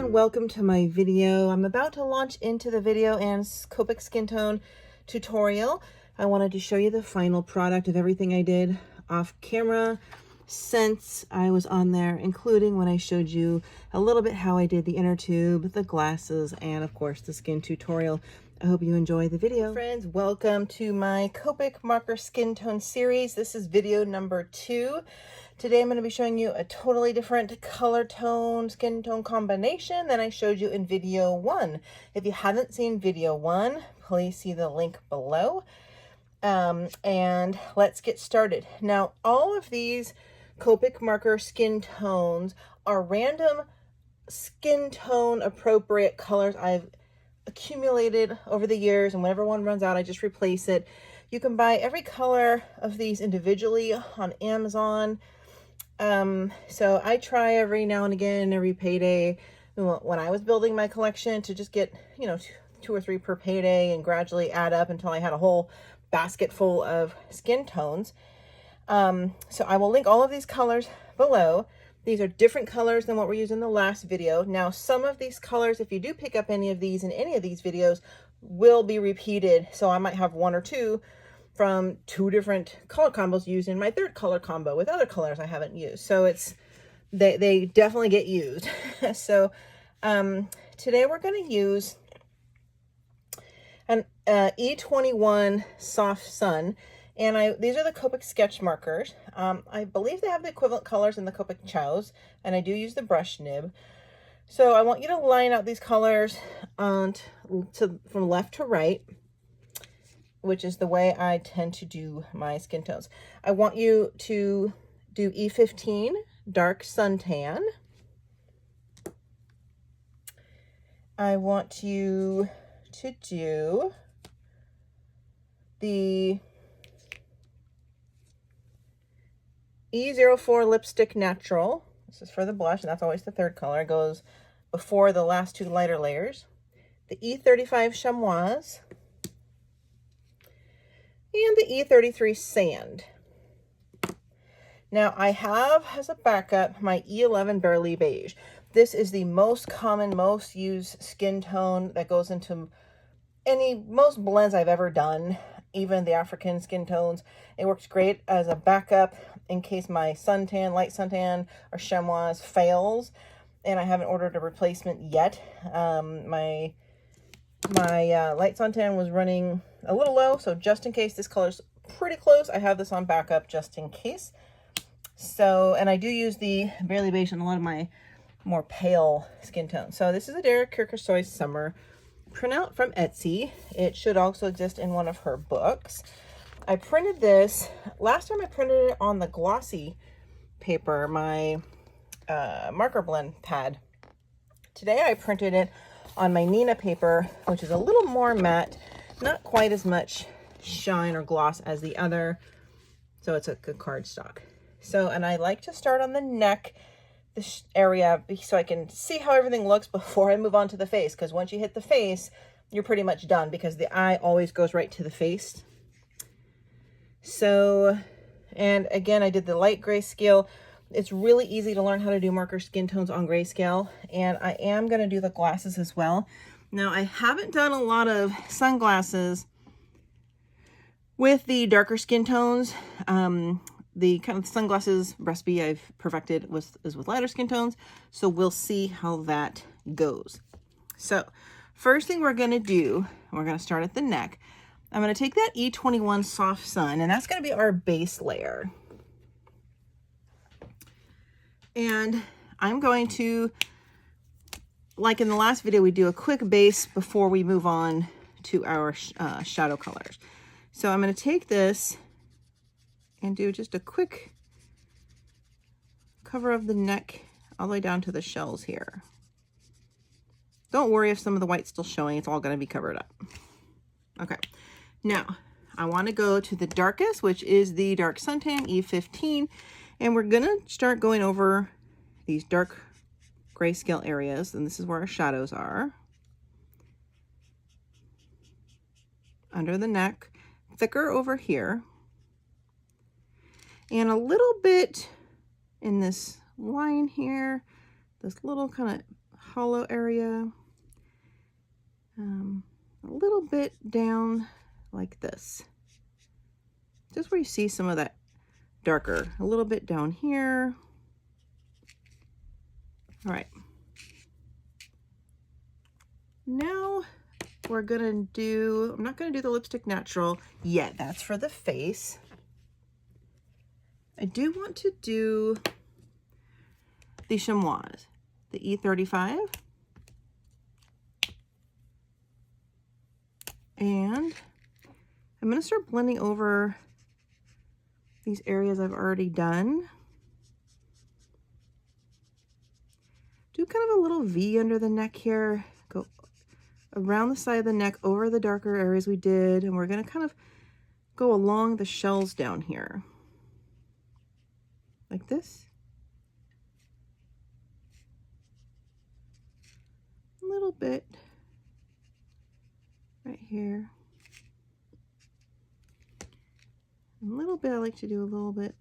everyone, welcome to my video. I'm about to launch into the video and Copic skin tone tutorial. I wanted to show you the final product of everything I did off camera since I was on there, including when I showed you a little bit how I did the inner tube, the glasses, and of course the skin tutorial. I hope you enjoy the video. Friends, welcome to my Copic marker skin tone series. This is video number 2. Today I'm going to be showing you a totally different color tone, skin tone combination than I showed you in video 1. If you haven't seen video 1, please see the link below. And let's get started. Now, all of these Copic marker skin tones are random skin tone appropriate colors I've accumulated over the years, and whenever one runs out, I just replace it. You can buy every color of these individually on Amazon. So I try every now and again, every payday, when I was building my collection, to just get, two or three per payday and gradually add up until I had a whole basket full of skin tones. So I will link all of these colors below. These are different colors than what we're using in the last video. Now, some of these colors, if you do pick up any of these in any of these videos, will be repeated. So I might have one or two from 2 different color combos used in my 3rd color combo with other colors I haven't used. So they definitely get used. So today we're going to use an E21 Soft Sun, and these are the Copic sketch markers. I believe they have the equivalent colors in the Copic Chows, and I do use the brush nib. So I want you to line out these colors from left to right, which is the way I tend to do my skin tones. I want you to do E15 Dark Suntan. I want you to do the E04 Lipstick Natural. This is for the blush, and that's always the 3rd color. It goes before the last 2 lighter layers. The E35 Chamoise. And the E33 Sand. Most I have as a backup my E11 Barely Beige. This is the most common, most used skin tone that goes into most blends I've ever done, even the African skin tones. It works great as a backup in case my suntan, light suntan, or chamois fails, and I haven't ordered a replacement yet. My light suntan was running a little low, so just in case this color's pretty close, I have this on backup just in case. So, and I do use the Barely Beige in a lot of my more pale skin tones. So this is a deryacakirsoy Summer printout from Etsy. It should also exist in one of her books. I printed this, last time I printed it on the glossy paper, my marker blend pad. Today I printed it on my Nina paper, which is a little more matte, not quite as much shine or gloss as the other, so it's a good cardstock. So, and I like to start on the neck, this area, so I can see how everything looks before I move on to the face, because once you hit the face, you're pretty much done, because the eye always goes right to the face. So, and again, I did the light grayscale. It's really easy to learn how to do marker skin tones on grayscale, and I am going to do the glasses as well. Now, I haven't done a lot of sunglasses with the darker skin tones. The kind of sunglasses recipe I've perfected is with lighter skin tones, so we'll see how that goes. So, first thing we're going to do, we're going to start at the neck. I'm going to take that E21 Soft Sun, and that's going to be our base layer. And I'm going to, like in the last video, we do a quick base before we move on to our shadow colors. So I'm going to take this and do just a quick cover of the neck all the way down to the shells here. Don't worry if some of the white's still showing, it's all going to be covered up. Okay, now I want to go to the darkest, which is the Dark Suntan E15, and we're going to start going over these dark grayscale areas, and this is where our shadows are. Under the neck, thicker over here, and a little bit in this line here, this little kind of hollow area. A little bit down like this. Just where you see some of that darker. A little bit down here. All right. Now we're gonna do, I'm not gonna do the lipstick natural yet. That's for the face. I do want to do the chamois, the E35. And I'm gonna start blending over these areas I've already done. Do kind of a little V under the neck here. Go around the side of the neck, over the darker areas we did, and we're gonna kind of go along the shells down here. Like this. A little bit right here. A little bit, I like to do a little bit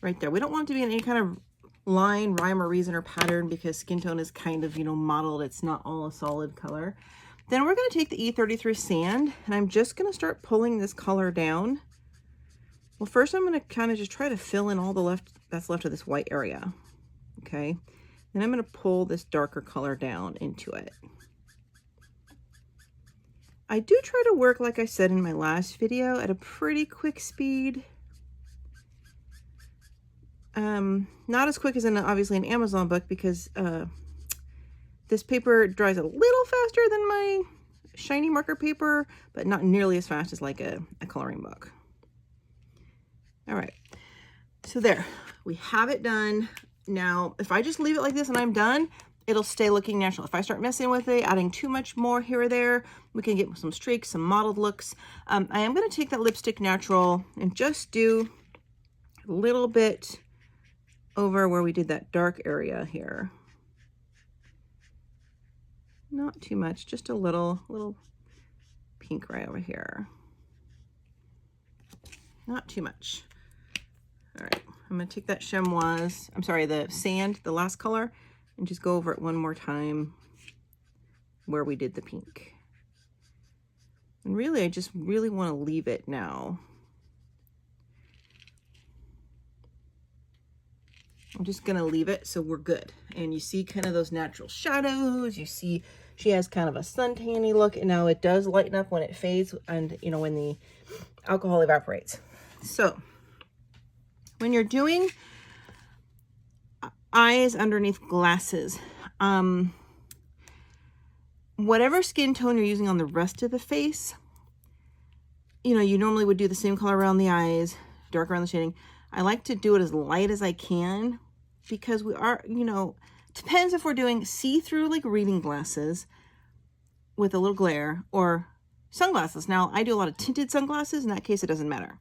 right there. We don't want it to be in any kind of line, rhyme, or reason, or pattern because skin tone is kind of, you know, modeled. It's not all a solid color. Then we're going to take the E33 sand, and I'm just going to start pulling this color down. Well, first I'm going to kind of just try to fill in all the that's left of this white area. Okay. Then I'm going to pull this darker color down into it. I do try to work, like I said in my last video, at a pretty quick speed. Not as quick as in obviously an Amazon book because this paper dries a little faster than my shiny marker paper, but not nearly as fast as like a coloring book. All right, so there, we have it done. Now, if I just leave it like this and I'm done, it'll stay looking natural. If I start messing with it, adding too much more here or there, we can get some streaks, some mottled looks. I am going to take that lipstick natural and just do a little bit over where we did that dark area here. Not too much, just a little pink right over here. Not too much. All right, I'm gonna take that chamois, I'm sorry, the sand, the last color, and just go over it one more time where we did the pink. And really, I just really want to leave it now. I'm just gonna leave it so we're good. And you see kind of those natural shadows, you see she has kind of a suntanny look, and now it does lighten up when it fades and, you know, when the alcohol evaporates. So when you're doing eyes underneath glasses, whatever skin tone you're using on the rest of the face, you know, you normally would do the same color around the eyes, dark around the shading. I like to do it as light as I can because we are, you know, depends if we're doing see-through like reading glasses with a little glare or sunglasses. Now, I do a lot of tinted sunglasses. In that case, it doesn't matter.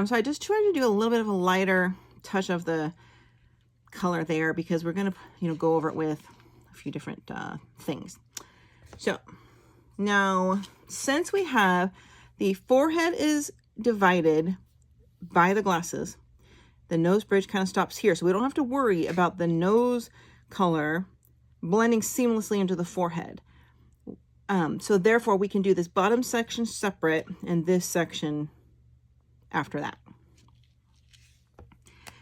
So I just try to do a little bit of a lighter touch of the color there because we're going to, you know, go over it with a few different things. So now, since we have the forehead is divided by the glasses, the nose bridge kind of stops here. So we don't have to worry about the nose color blending seamlessly into the forehead. So therefore we can do this bottom section separate and this section after that.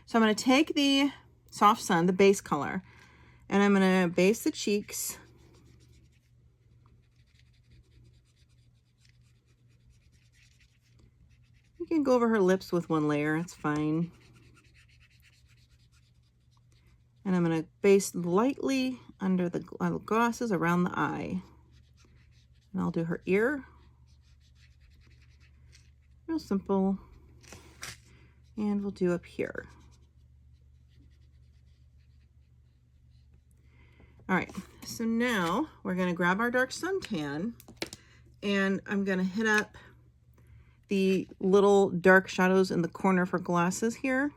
So I'm going to take the Soft Sun, the base color, and I'm going to base the cheeks. You can go over her lips with one layer, it's fine. And I'm going to base lightly under the glasses around the eye. And I'll do her ear. Real simple. And we'll do up here. All right, so now we're going to grab our dark suntan and I'm going to hit up the little dark shadows in the corner for glasses here.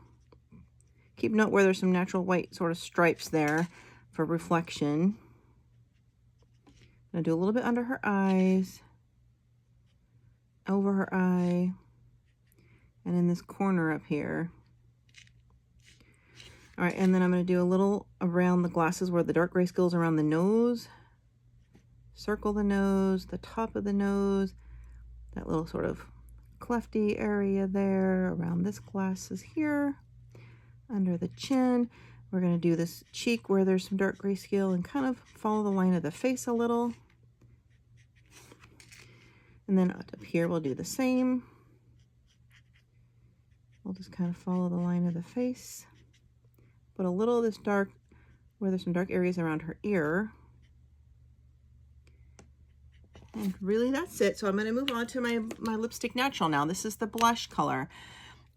Keep note where there's some natural white sort of stripes there for reflection. I'm going to do a little bit under her eyes, over her eye, and in this corner up here. All right, and then I'm going to do a little around the glasses where the dark grayscale is around the nose. Circle the nose, the top of the nose, that little sort of clefty area there, around this glasses here, under the chin. We're going to do this cheek where there's some dark grayscale and kind of follow the line of the face a little. And then up here we'll do the same. We'll just kind of follow the line of the face. Put a little of this dark, where there's some dark areas around her ear. And really that's it. So I'm going to move on to my Lipstick Natural now. This is the blush color.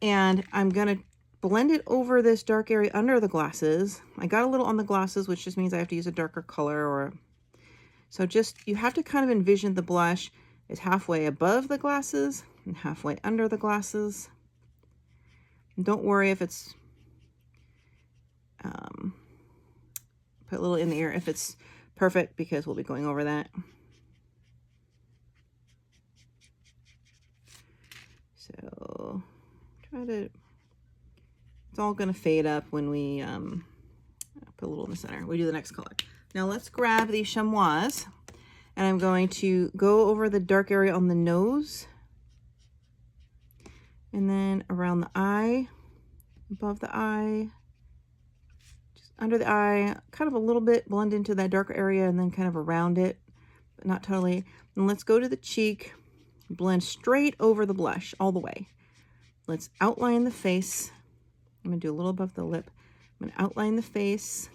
And I'm going to blend it over this dark area under the glasses. I got a little on the glasses, which just means I have to use a darker color. So just, you have to kind of envision the blush is halfway above the glasses and halfway under the glasses. And don't worry if it's, put a little in the ear if it's perfect, because we'll be going over that. So try to, it's all going to fade up when we put a little in the center. We do the next color. Now let's grab the chamois, and I'm going to go over the dark area on the nose, and then around the eye, above the eye, just under the eye, kind of a little bit, blend into that darker area, and then kind of around it, but not totally. And let's go to the cheek. Blend straight over the blush all the way. Let's outline the face. I'm going to do a little above the lip. I'm going to outline the face.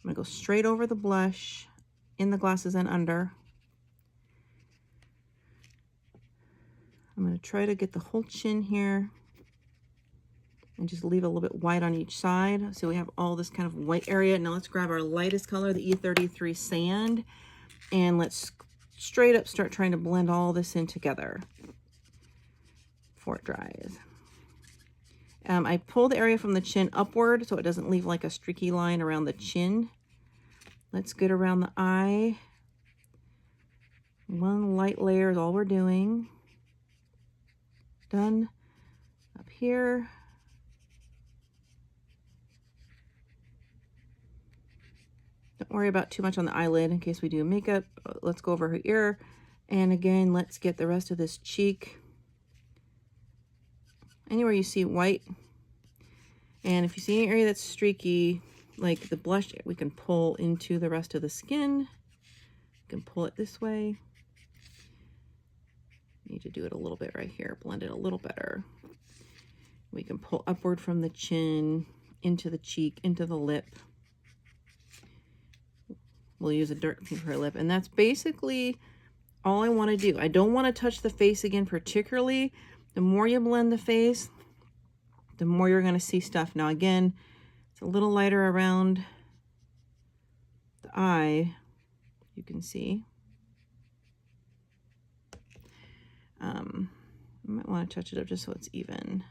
I'm going to go straight over the blush, in the glasses and under. I'm going to try to get the whole chin here and just leave a little bit white on each side. So we have all this kind of white area. Now let's grab our lightest color, the E33 Sand, and let's straight up start trying to blend all this in together before it dries. I pull the area from the chin upward so it doesn't leave like a streaky line around the chin. Let's get around the eye. One light layer is all we're doing. Done. Up here. Don't worry about too much on the eyelid in case we do makeup. Let's go over her ear. And again, let's get the rest of this cheek. Anywhere you see white. And if you see any area that's streaky, like the blush, we can pull into the rest of the skin. You can pull it this way. Need to do it a little bit right here. Blend it a little better. We can pull upward from the chin, into the cheek, into the lip. We'll use a dark pink for her lip. And that's basically all I want to do. I don't want to touch the face again particularly. The more you blend the face, the more you're going to see stuff. Now again, it's a little lighter around the eye, you can see. I might want to touch it up just so it's even.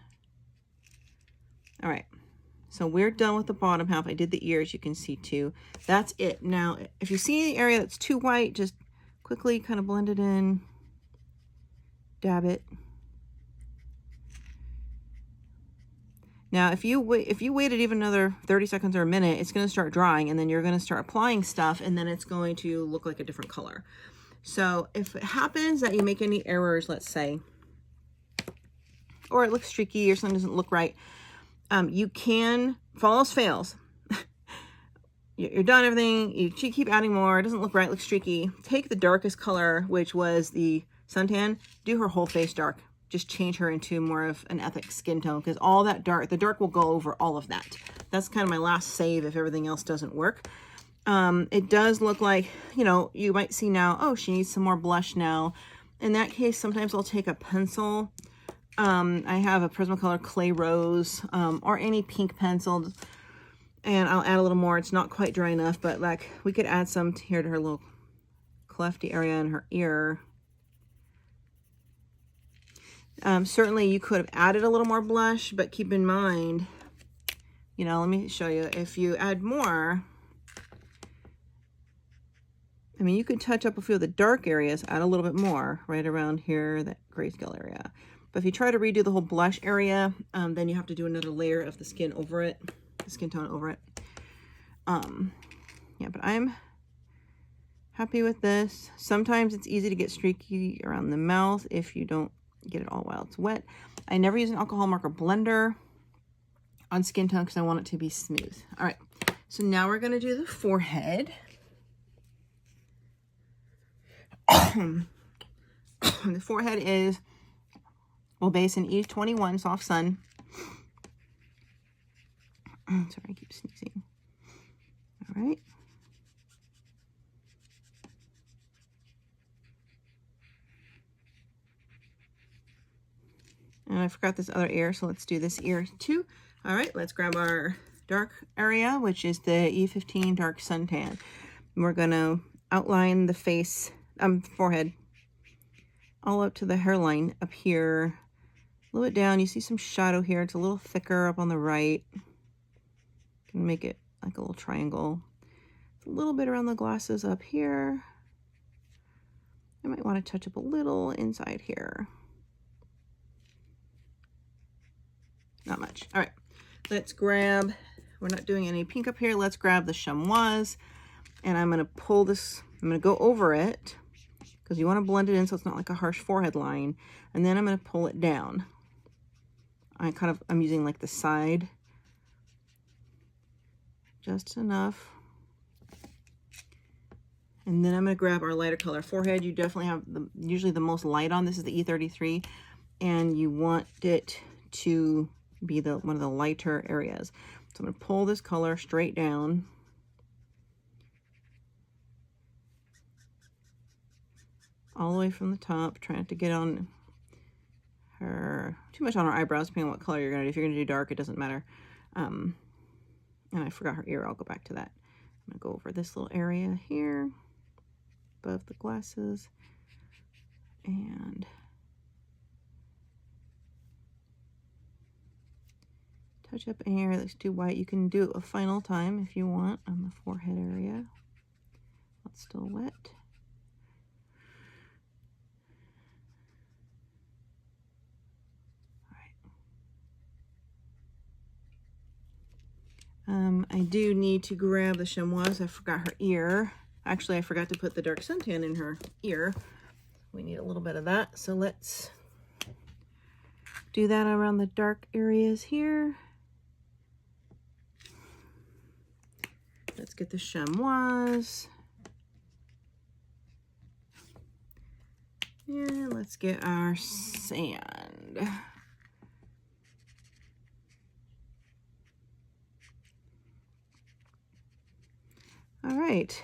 All right. So we're done with the bottom half. I did the ears, you can see too. That's it. Now, if you see any area that's too white, just quickly kind of blend it in, dab it. Now, if you waited even another 30 seconds or a minute, it's going to start drying, and then you're going to start applying stuff, and then it's going to look like a different color. So if it happens that you make any errors, let's say, or it looks streaky or something doesn't look right, you can, if all else fails, you're done everything, you keep adding more, it doesn't look right, looks streaky, take the darkest color, which was the suntan, do her whole face dark. Just change her into more of an ethnic skin tone, because all that dark, the dark will go over all of that. That's kind of my last save if everything else doesn't work. It does look like, you know, you might see now, oh, she needs some more blush now. In that case, sometimes I'll take a pencil. I have a Prismacolor Clay Rose, or any pink pencil, and I'll add a little more. It's not quite dry enough, but like we could add some here to her little clefty area in her ear. Certainly you could have added a little more blush, but keep in mind, you know, let me show you, if you add more, I mean, you could touch up a few of the dark areas, add a little bit more right around here, that grayscale area. But if you try to redo the whole blush area, then you have to do another layer of the skin over it, the skin tone over it. Yeah, but I'm happy with this. Sometimes it's easy to get streaky around the mouth if you don't get it all while it's wet. I never use an alcohol marker blender on skin tone because I want it to be smooth. All right, so now we're gonna do the forehead. The forehead is, we'll base in E21 Soft Sun. Sorry, I keep sneezing. All right. And I forgot this other ear, so let's do this ear too. All right, let's grab our dark area, which is the E15 Dark Suntan. And we're gonna outline the face, forehead, all up to the hairline up here. A little bit down, you see some shadow here. It's a little thicker up on the right. Can make it like a little triangle. A little bit around the glasses up here. I might want to touch up a little inside here. Not much. All right, let's grab, we're not doing any pink up here. Let's grab the chamois, and I'm going to pull this, I'm going to go over it because you want to blend it in so it's not like a harsh forehead line. And then I'm going to pull it down. I'm using like the side, just enough. And then I'm going to grab our lighter color forehead. You definitely have usually the most light on. This is the E33, and you want it to be one of the lighter areas. So I'm going to pull this color straight down. All the way from the top, trying to get on her, too much on her eyebrows, depending on what color you're going to do. If you're going to do dark, it doesn't matter. And I forgot her ear. I'll go back to that. I'm going to go over this little area here, above the glasses, and touch up in here. Let's do white. You can do it a final time if you want on the forehead area. It's still wet. I do need to grab the chamois. I forgot her ear. Actually, I forgot to put the dark suntan in her ear. We need a little bit of that. So let's do that around the dark areas here. Let's get the chamois. And let's get our sand. All right,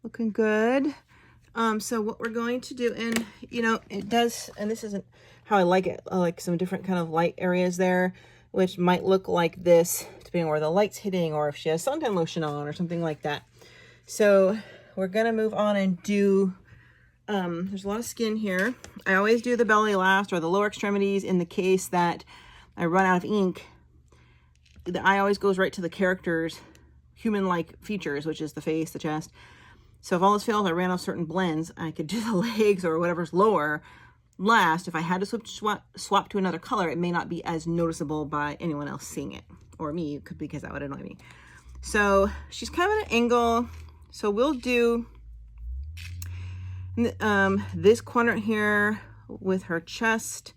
looking good. So what we're going to do, and you know, it does, and this isn't how I like it. I like some different kind of light areas there, which might look like this, depending on where the light's hitting, or if she has suntan lotion on or something like that. So we're gonna move on and do, there's a lot of skin here. I always do the belly last, or the lower extremities, in the case that I run out of ink. The eye always goes right to the character's human-like features, which is the face, the chest. So if all this fails, I ran off certain blends, I could do the legs or whatever's lower last. If I had to swap to another color, it may not be as noticeable by anyone else seeing it, or me, because that would annoy me. So she's kind of at an angle. So we'll do this quadrant here with her chest.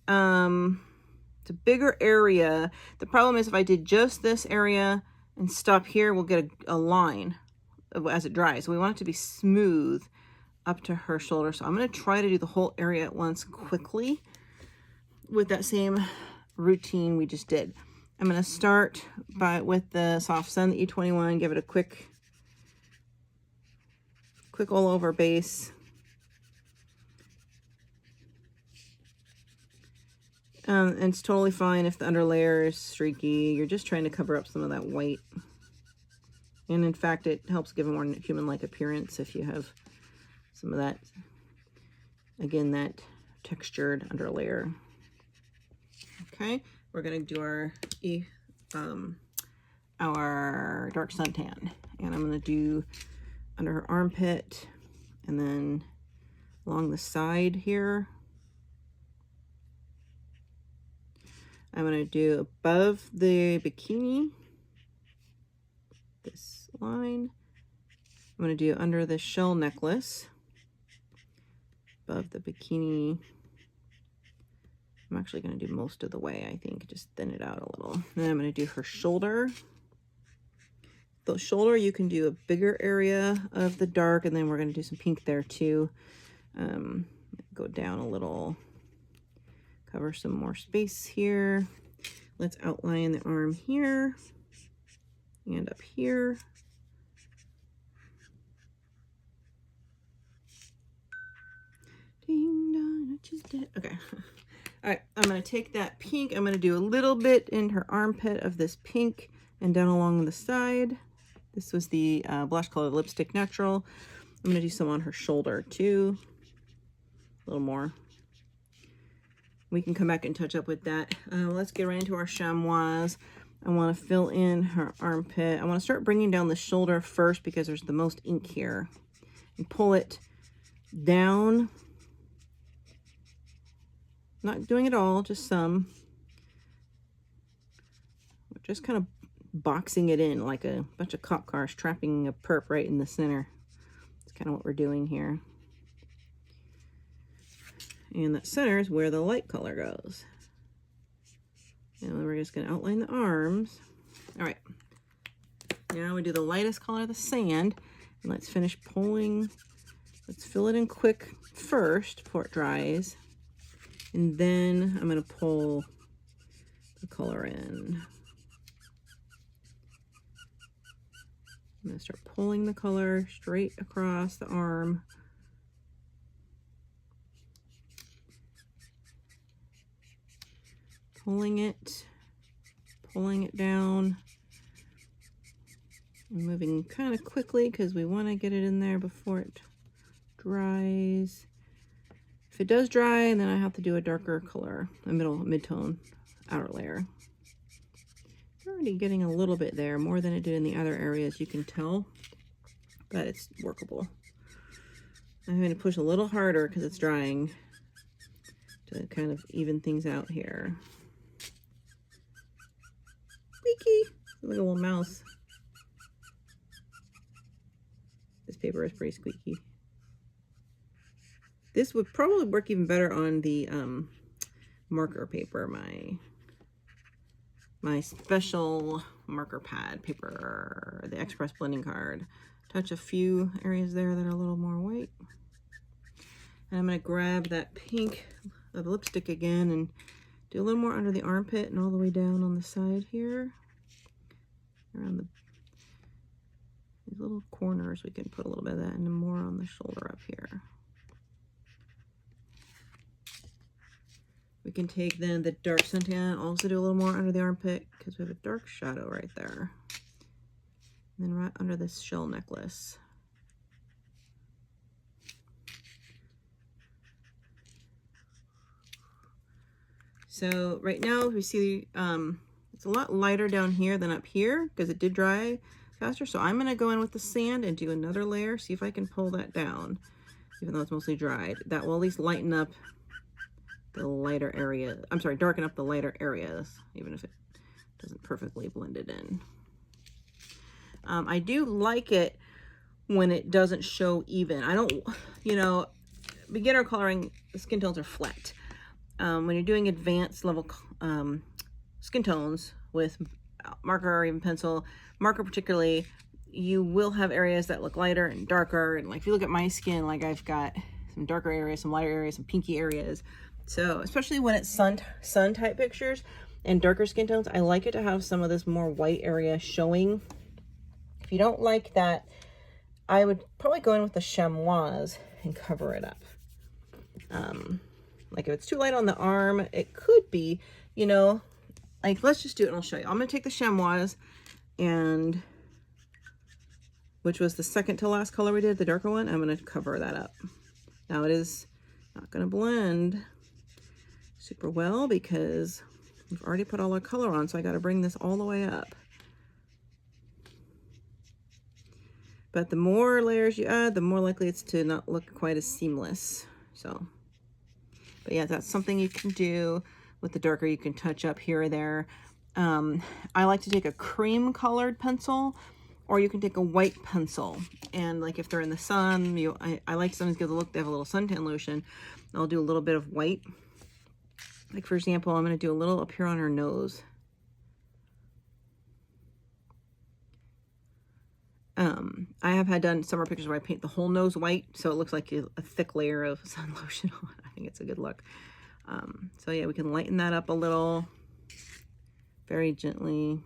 It's a bigger area. The problem is if I did just this area and stop here, we'll get a line as it dries. So we want it to be smooth up to her shoulder. So I'm going to try to do the whole area at once quickly with that same routine we just did. I'm going to start with the Soft Sun, the E21, give it a quick all over base. And it's totally fine if the underlayer is streaky. You're just trying to cover up some of that white. And in fact, it helps give a more human-like appearance if you have some of that, again, that textured underlayer. Okay, we're gonna do our dark suntan. And I'm gonna do under her armpit and then along the side here. I'm going to do above the bikini, this line. I'm going to do under the shell necklace, above the bikini. I'm actually going to do most of the way, I think, just thin it out a little. Then I'm going to do her shoulder. The shoulder, you can do a bigger area of the dark, and then we're going to do some pink there too. Go down a little, cover some more space here. Let's outline the arm here and up here. Ding dong, she's dead. Okay. All right, I'm going to take that pink. I'm going to do a little bit in her armpit of this pink and down along the side. This was the blush color lipstick natural. I'm going to do some on her shoulder too. A little more. We can come back and touch up with that. Let's get right into our chamois. I want to fill in her armpit. I want to start bringing down the shoulder first because there's the most ink here. And pull it down. Not doing it all, just some. We're just kind of boxing it in like a bunch of cop cars trapping a perp right in the center. That's kind of what we're doing here. And that center is where the light color goes. And then we're just going to outline the arms. All right. Now we do the lightest color, the sand. And let's finish pulling. Let's fill it in quick first before it dries. And then I'm going to pull the color in. I'm going to start pulling the color straight across the arm. Pulling it down. I'm moving kind of quickly because we want to get it in there before it dries. If it does dry, then I have to do a darker color, a mid-tone outer layer. Already getting a little bit there, more than it did in the other areas, you can tell, but it's workable. I'm going to push a little harder because it's drying to kind of even things out here. Squeaky! Like a little mouse. This paper is pretty squeaky. This would probably work even better on the marker paper, my special marker pad paper, the Express blending card. Touch a few areas there that are a little more white. And I'm going to grab that pink of lipstick again and do a little more under the armpit and all the way down on the side here. Around these little corners, we can put a little bit of that and more on the shoulder up here. We can take then the dark suntan, also do a little more under the armpit because we have a dark shadow right there. And then right under this shell necklace. So right now we see it's a lot lighter down here than up here because it did dry faster. So I'm going to go in with the sand and do another layer, see if I can pull that down, even though it's mostly dried. That will at least lighten up the lighter area. I'm sorry, darken up the lighter areas, even if it doesn't perfectly blend it in. I do like it when it doesn't show even. I don't, you know, beginner coloring, the skin tones are flat. When you're doing advanced level skin tones with marker or even pencil, marker particularly, you will have areas that look lighter and darker. And like if you look at my skin, like I've got some darker areas, some lighter areas, some pinky areas. So especially when it's sun type pictures and darker skin tones, I like it to have some of this more white area showing. If you don't like that, I would probably go in with the chamois and cover it up. Like if it's too light on the arm, it could be, you know, like let's just do it and I'll show you. I'm going to take the chamois, and which was the second to last color we did, the darker one. I'm going to cover that up. Now it is not going to blend super well because we've already put all our color on, so I got to bring this all the way up. But the more layers you add, the more likely it's to not look quite as seamless. So, but yeah, that's something you can do. with the darker, you can touch up here or there. I like to take a cream colored pencil, or you can take a white pencil. And like if they're in the sun, I like to sometimes give the look, they have a little suntan lotion. I'll do a little bit of white. Like for example, I'm going to do a little up here on her nose. I have had done summer pictures where I paint the whole nose white, so it looks like a thick layer of sun lotion on. I think it's a good look. So yeah, we can lighten that up a little, very gently.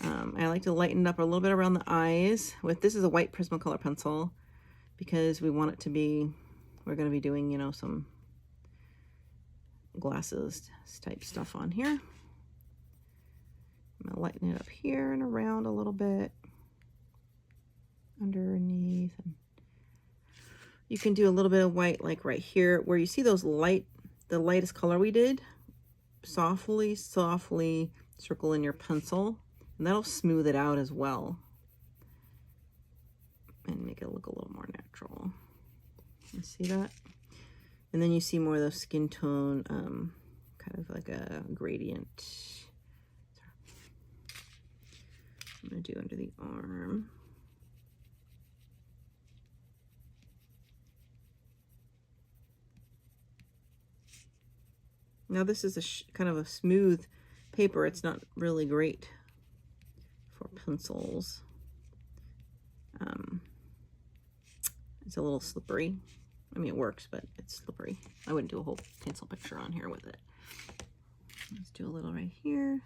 I like to lighten it up a little bit around the eyes with, this is a white Prismacolor pencil, because we want it to be, we're going to be doing, you know, some glasses type stuff on here. I'm going to lighten it up here and around a little bit, underneath. And you can do a little bit of white, like right here, where you see those the lightest color we did. Softly circle in your pencil, and that'll smooth it out as well and make it look a little more natural. You see that? And then you see more of those skin tone, kind of like a gradient. I'm going to do under the arm. Now this is a kind of a smooth paper. It's not really great for pencils. It's a little slippery. I mean, it works, but it's slippery. I wouldn't do a whole pencil picture on here with it. Let's do a little right here.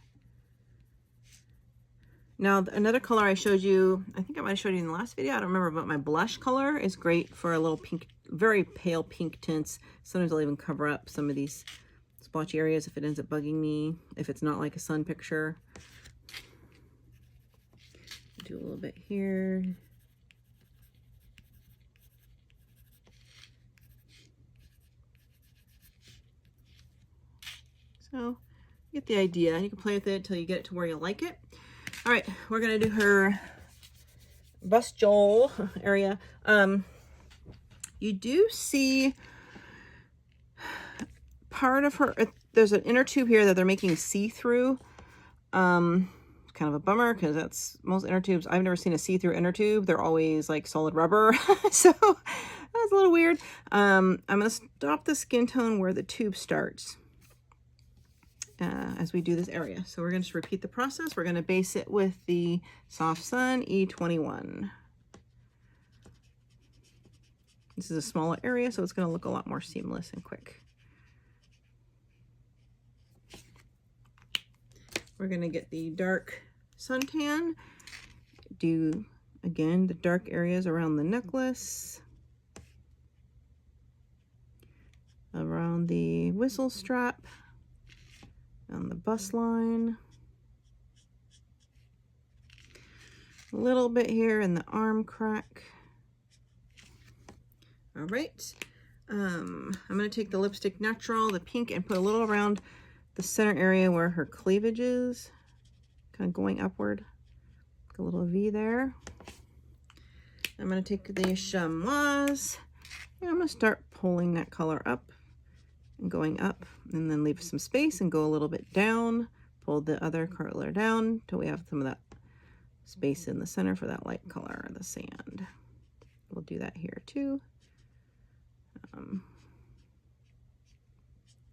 Now, another color I showed you, I think I might have showed you in the last video, I don't remember, but my blush color is great for a little pink, very pale pink tints. Sometimes I'll even cover up some of these splotchy areas if it ends up bugging me, if it's not like a sun picture. Do a little bit here. So, you get the idea. You can play with it until you get it to where you like it. All right, we're gonna do her bustule area. You do see part of her, there's an inner tube here that they're making see-through. Kind of a bummer, because that's most inner tubes. I've never seen a see-through inner tube. They're always like solid rubber. So that's a little weird. I'm gonna stop the skin tone where the tube starts. As we do this area. So we're going to just repeat the process. We're going to base it with the Soft Sun E21. This is a smaller area, so it's going to look a lot more seamless and quick. We're going to get the dark suntan. Do, again, the dark areas around the necklace, around the whistle strap, on the bust line, a little bit here in the arm crack. All right, I'm going to take the Lipstick Natural, the pink, and put a little around the center area where her cleavage is, kind of going upward, a little V there. I'm going to take the Chamois, and I'm going to start pulling that color up and going up, and then leave some space and go a little bit down, pull the other color down till we have some of that space in the center for that light color, the sand. We'll do that here too.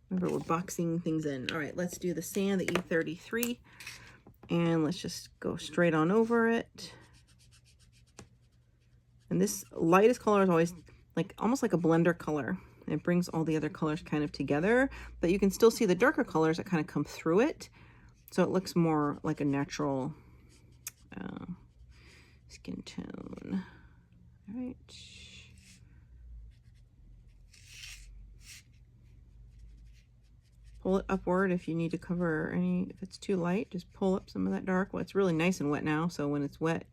Remember, we're boxing things in. All right, let's do the sand, the E33, and let's just go straight on over it. And this lightest color is always like almost like a blender color. It brings all the other colors kind of together, but you can still see the darker colors that kind of come through it. So it looks more like a natural skin tone. All right. Pull it upward if you need to cover any, if it's too light, just pull up some of that dark. Well, it's really nice and wet now, so when it's wet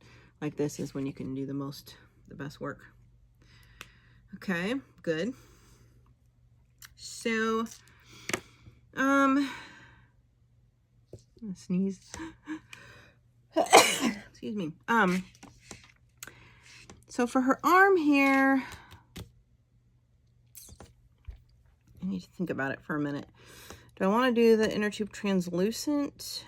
like this is when you can do the best work. Okay, good. So, sneeze. Excuse me. So for her arm here, need to think about it for a minute. Do I want to do the inner tube translucent?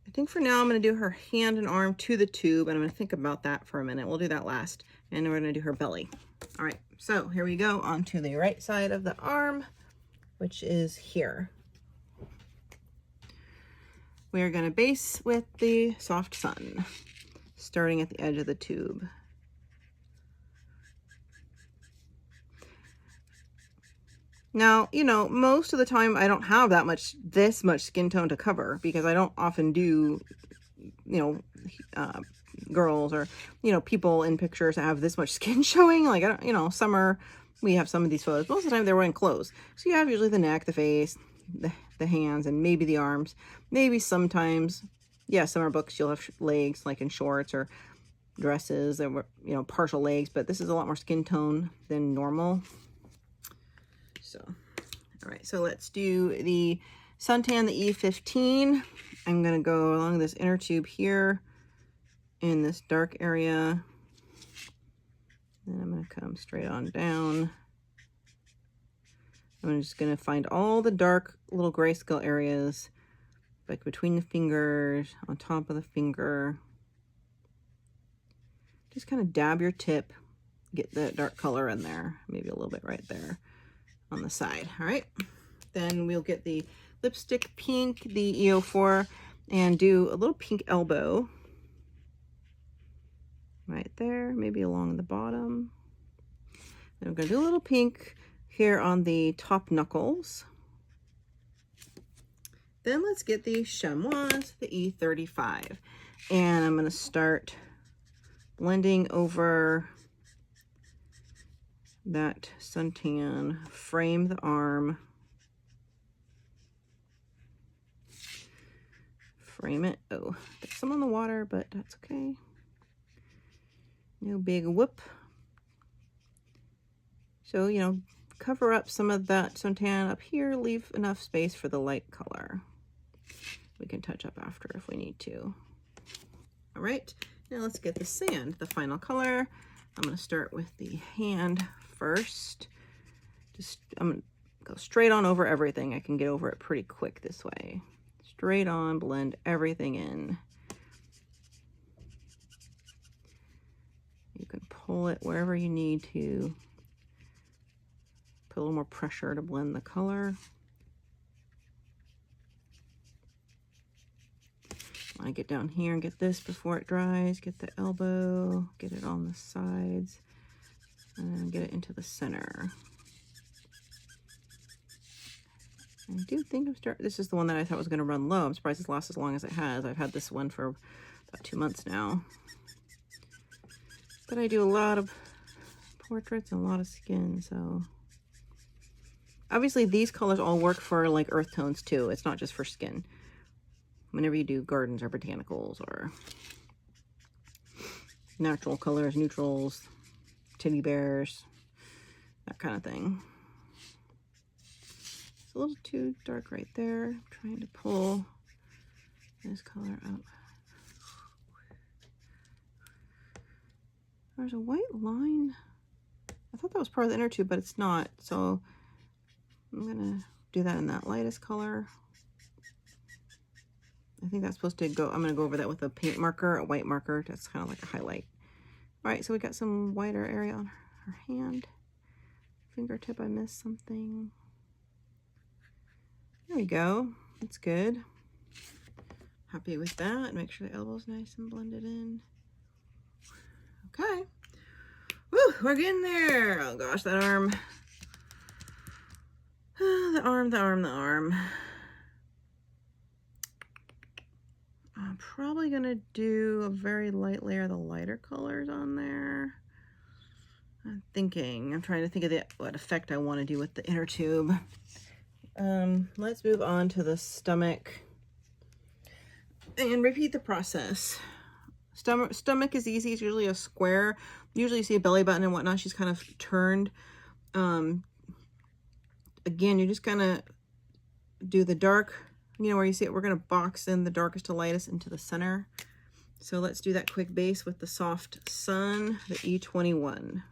I think for now I'm going to do her hand and arm to the tube, and I'm going to think about that for a minute. We'll do that last, and then we're going to do her belly. All right, so here we go onto the right side of the arm, which is here. We are going to base with the Soft Sun, starting at the edge of the tube. Now, you know, most of the time I don't have this much skin tone to cover, because I don't often do, you know, girls or, you know, people in pictures that have this much skin showing. Like, I don't, you know, summer, we have some of these photos. Most of the time they're wearing clothes. So you have usually the neck, the face, the hands, and maybe the arms. Maybe sometimes, yeah, summer books, you'll have legs, like in shorts or dresses, or, you know, partial legs, but this is a lot more skin tone than normal. So, all right, so let's do the suntan, the E15. I'm going to go along this inner tube here in this dark area. Then I'm going to come straight on down. I'm just going to find all the dark little grayscale areas, like between the fingers, on top of the finger. Just kind of dab your tip, get the dark color in there, maybe a little bit right there on the side. All right, then we'll get the lipstick pink, the EO4, and do a little pink elbow right there, maybe along the bottom. Then we're going to do a little pink here on the top knuckles. Then let's get the chamois, the E35, and I'm going to start blending over that suntan, frame the arm, frame it. Oh, there's some on the water, but that's okay. No big whoop. So, you know, cover up some of that suntan up here, leave enough space for the light color. We can touch up after if we need to. All right, now let's get the sand, the final color. I'm going to start with the hand first. I'm going to go straight on over everything. I can get over it pretty quick this way. Straight on, blend everything in. You can pull it wherever you need to. Put a little more pressure to blend the color. I get down here and get this before it dries, get the elbow, get it on the sides, and then get it into the center. I do think this is the one that I thought was going to run low. I'm surprised it's lasted as long as it has. I've had this one for about 2 months now. But I do a lot of portraits and a lot of skin, so obviously these colors all work for like earth tones too. It's not just for skin. Whenever you do gardens or botanicals or natural colors, neutrals, teddy bears, that kind of thing. It's a little too dark right there. I'm trying to pull this color up. There's a white line. I thought that was part of the inner tube, but it's not. So I'm gonna do that in that lightest color. I think that's supposed to go, I'm gonna go over that with a paint marker, a white marker. That's kind of like a highlight. All right, so we got some whiter area on her hand. Fingertip, I missed something. There we go, that's good. Happy with that. Make sure the elbow's nice and blended in. Okay. Woo, we're getting there. Oh gosh, that arm. The arm. I'm probably gonna do a very light layer of the lighter colors on there. I'm trying to think of what effect I want to do with the inner tube. Let's move on to the stomach and repeat the process. Stomach is easy. It's usually a square. Usually you see a belly button and whatnot. She's kind of turned. Again, you're just gonna do the dark, you know, where you see it. We're gonna box in the darkest to lightest into the center. So let's do that quick base with the Soft Sun, the E21.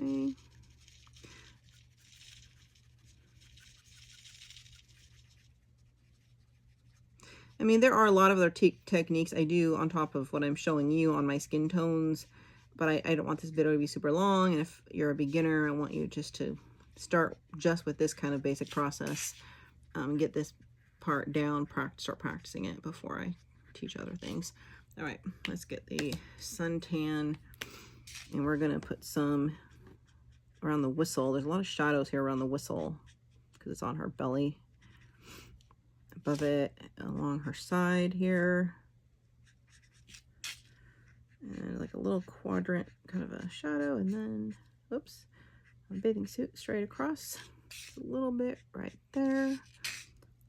Okay. I mean, there are a lot of other techniques I do on top of what I'm showing you on my skin tones, but I don't want this video to be super long. And if you're a beginner, I want you just to start just with this kind of basic process. Get this part down, start practicing it before I teach other things. All right, let's get the suntan, and we're gonna put some around the whistle. There's a lot of shadows here around the whistle because it's on her belly. Above it, along her side here, and like a little quadrant kind of a shadow, and then oops, a bathing suit straight across, a little bit right there, a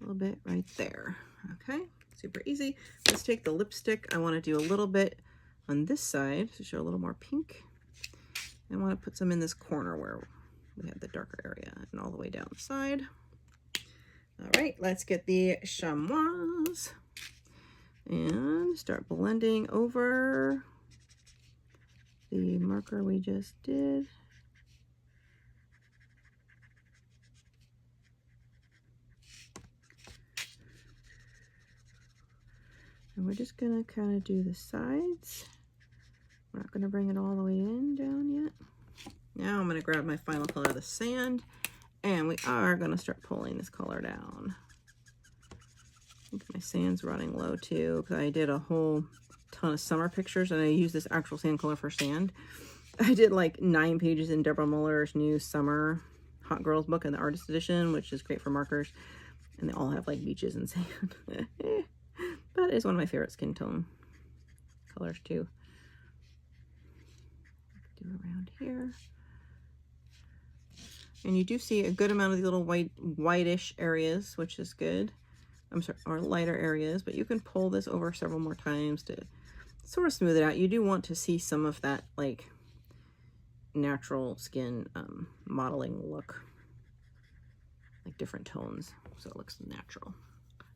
little bit right there. Okay, super easy. Let's take the lipstick. I want to do a little bit on this side to show a little more pink. I want to put some in this corner where we have the darker area, and all the way down the side. All right, let's get the chamois and start blending over the marker we just did. And we're just gonna kind of do the sides. We're not gonna bring it all the way in down yet. Now I'm gonna grab my final color, the sand. And we are going to start pulling this color down. I think my sand's running low too, because I did a whole ton of summer pictures and I used this actual sand color for sand. I did like 9 pages in Deborah Muller's new summer Hot Girls book in the artist edition, which is great for markers. And they all have like beaches and sand. But it's one of my favorite skin tone colors too. Do around here. And you do see a good amount of the little whitish areas, which is good. I'm sorry, or lighter areas, but you can pull this over several more times to sort of smooth it out. You do want to see some of that like natural skin modeling look, like different tones, so it looks natural.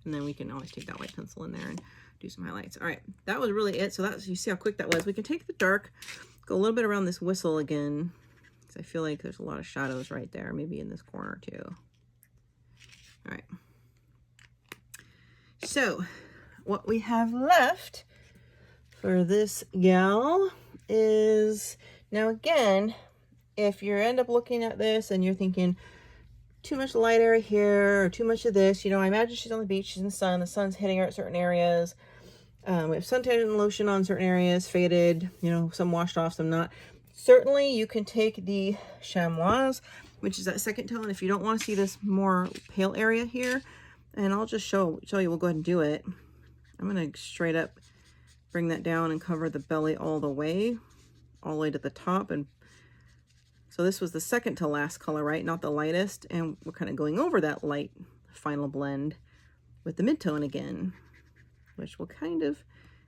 And then we can always take that white pencil in there and do some highlights. All right, that was really it. So that's, you see how quick that was. We can take the dark, go a little bit around this whistle again. I feel like there's a lot of shadows right there, maybe in this corner too. All right. So what we have left for this gal is, now again, if you end up looking at this and you're thinking too much light area here or too much of this, you know, I imagine she's on the beach, she's in the sun's hitting her at certain areas. We have suntan and lotion on certain areas, faded, you know, some washed off, some not. Certainly you can take the chamois, which is that second tone, if you don't want to see this more pale area here, and I'll just show you, we'll go ahead and do it. I'm going to straight up bring that down and cover the belly all the way to the top. And so this was the second to last color, right? Not the lightest. And we're kind of going over that light final blend with the mid-tone again, which will kind of,